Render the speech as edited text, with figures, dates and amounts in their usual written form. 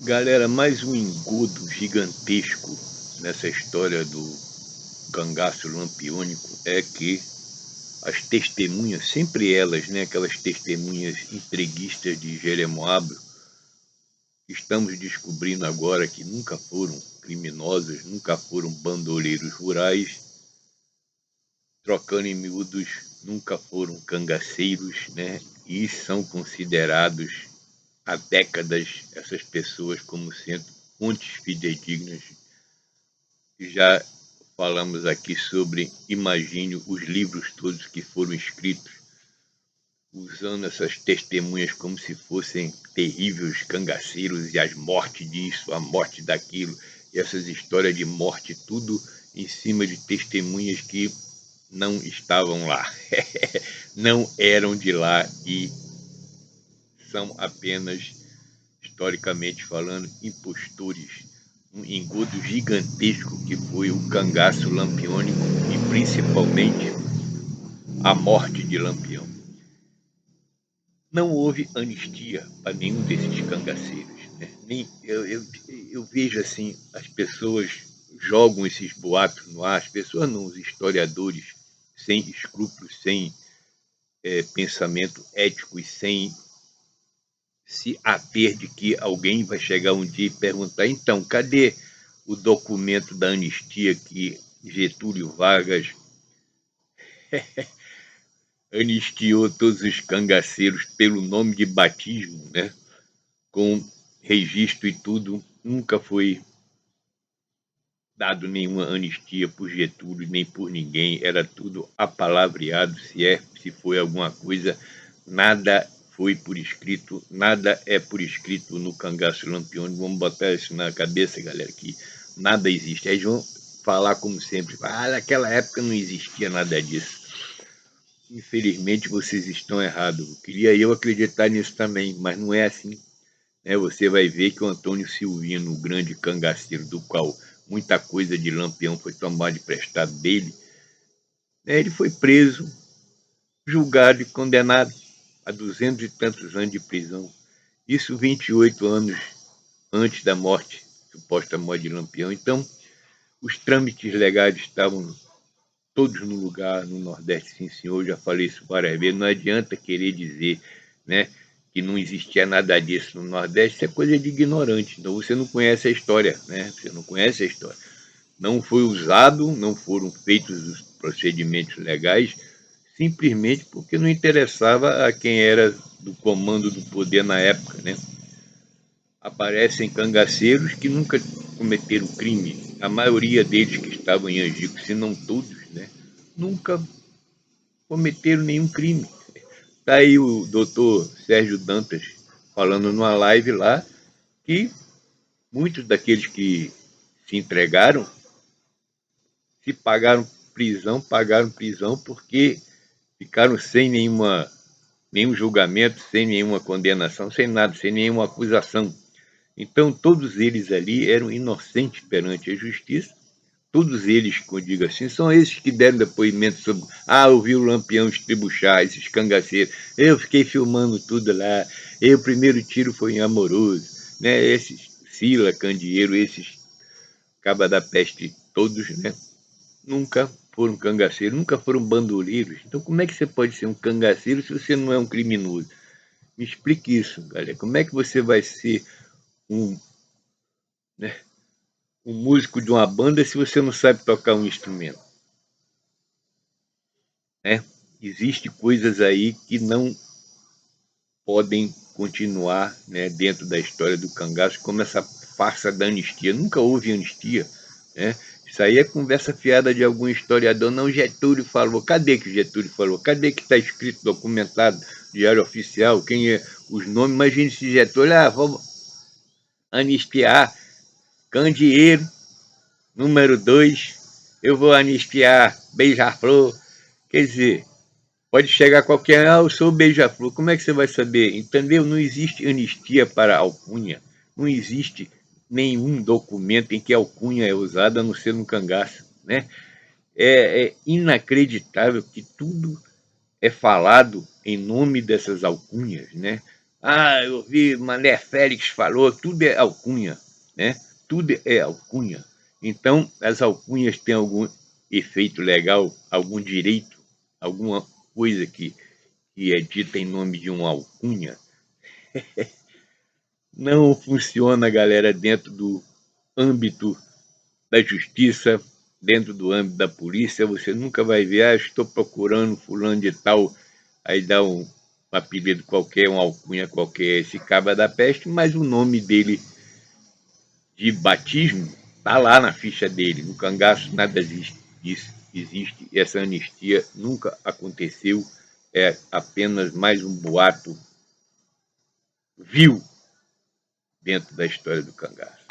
Galera, mais um engodo gigantesco nessa história do cangaço lampiônico é que as testemunhas, sempre elas, né, aquelas testemunhas entreguistas de Jeremoabo, estamos descobrindo agora que nunca foram criminosos, nunca foram bandoleiros rurais, trocando em miúdos, nunca foram cangaceiros, né, e são considerados há décadas essas pessoas como sendo fontes fidedignas. Já falamos aqui sobre Imagine, os livros todos que foram escritos usando essas testemunhas como se fossem terríveis cangaceiros e as mortes disso, a morte daquilo, e essas histórias de morte, tudo em cima de testemunhas que não estavam lá, não eram de lá e são apenas, historicamente falando, impostores. Um engodo gigantesco que foi o cangaço lampiônico e principalmente a morte de Lampião. Não houve anistia para nenhum desses cangaceiros, né? Eu vejo assim, as pessoas jogam esses boatos no ar, as pessoas não, os historiadores sem escrúpulos, sem pensamento ético e sem se haver de que alguém vai chegar um dia e perguntar, então, cadê o documento da anistia que Getúlio Vargas anistiou todos os cangaceiros pelo nome de batismo, né? Com registro e tudo, nunca foi dado nenhuma anistia por Getúlio, nem por ninguém, era tudo apalavreado, se foi alguma coisa, nada foi por escrito, nada é por escrito no cangaço lampiônico. Vamos botar isso na cabeça, galera, que nada existe. Aí vão falar como sempre, naquela época não existia nada disso. Infelizmente vocês estão errados. Queria eu acreditar nisso também, mas não é assim. Você vai ver que o Antônio Silvino, o grande cangaceiro, do qual muita coisa de Lampião foi tomada emprestado dele, ele foi preso, julgado e condenado a 200 e tantos anos de prisão. Isso 28 anos antes da morte, suposta morte de Lampião. Então, os trâmites legais estavam todos no lugar, no Nordeste, sim senhor, já falei isso várias vezes. Não adianta querer dizer, né, que não existia nada disso no Nordeste, isso é coisa de ignorante. Então você não conhece a história, né? Você não conhece a história. Não foi usado, não foram feitos os procedimentos legais, simplesmente porque não interessava a quem era do comando do poder na época, né? Aparecem cangaceiros que nunca cometeram crime. A maioria deles que estavam em Angico, se não todos, né, nunca cometeram nenhum crime. Está aí o doutor Sérgio Dantas falando numa live lá que muitos daqueles que se entregaram, se pagaram prisão porque ficaram sem nenhum julgamento, sem nenhuma condenação, sem nada, sem nenhuma acusação. Então, todos eles ali eram inocentes perante a justiça. Todos eles, como eu digo assim, são esses que deram depoimento sobre... eu vi o Lampião estribuchar, esses cangaceiros. Eu fiquei filmando tudo lá. O primeiro tiro foi em Amoroso. Né? Esses Sila, Candeeiro, esses Caba da Peste, todos, né? Nunca foram cangaceiros, nunca foram bandoleiros. Então, como é que você pode ser um cangaceiro se você não é um criminoso? Me explique isso, galera. Como é que você vai ser um, né, um músico de uma banda se você não sabe tocar um instrumento? Né? Existem coisas aí que não podem continuar, né, dentro da história do cangaço, como essa farsa da anistia. Nunca houve anistia. Né? Isso aí é conversa fiada de algum historiador. Não, Getúlio falou. Cadê que Getúlio falou? Cadê que está escrito, documentado, diário oficial? Quem é os nomes? Imagine se Getúlio, vamos anistiar Candeeiro, número 2, eu vou anistiar Beija-Flor. Quer dizer, pode chegar qualquer, eu sou Beija-Flor. Como é que você vai saber? Entendeu? Não existe anistia para alcunha. Não existe nenhum documento em que alcunha é usada, a não ser no cangaço, né? É inacreditável que tudo é falado em nome dessas alcunhas, né? Eu vi Mané Félix falou, tudo é alcunha, né? Tudo é alcunha. Então, as alcunhas têm algum efeito legal, algum direito, alguma coisa que é dita em nome de uma alcunha. Não funciona, galera, dentro do âmbito da justiça, dentro do âmbito da polícia. Você nunca vai ver, estou procurando fulano de tal, aí dá um apelido qualquer, uma alcunha qualquer, esse Caba da Peste, mas o nome dele de batismo está lá na ficha dele. No cangaço nada existe. Essa anistia nunca aconteceu, é apenas mais um boato vil dentro da história do cangaço.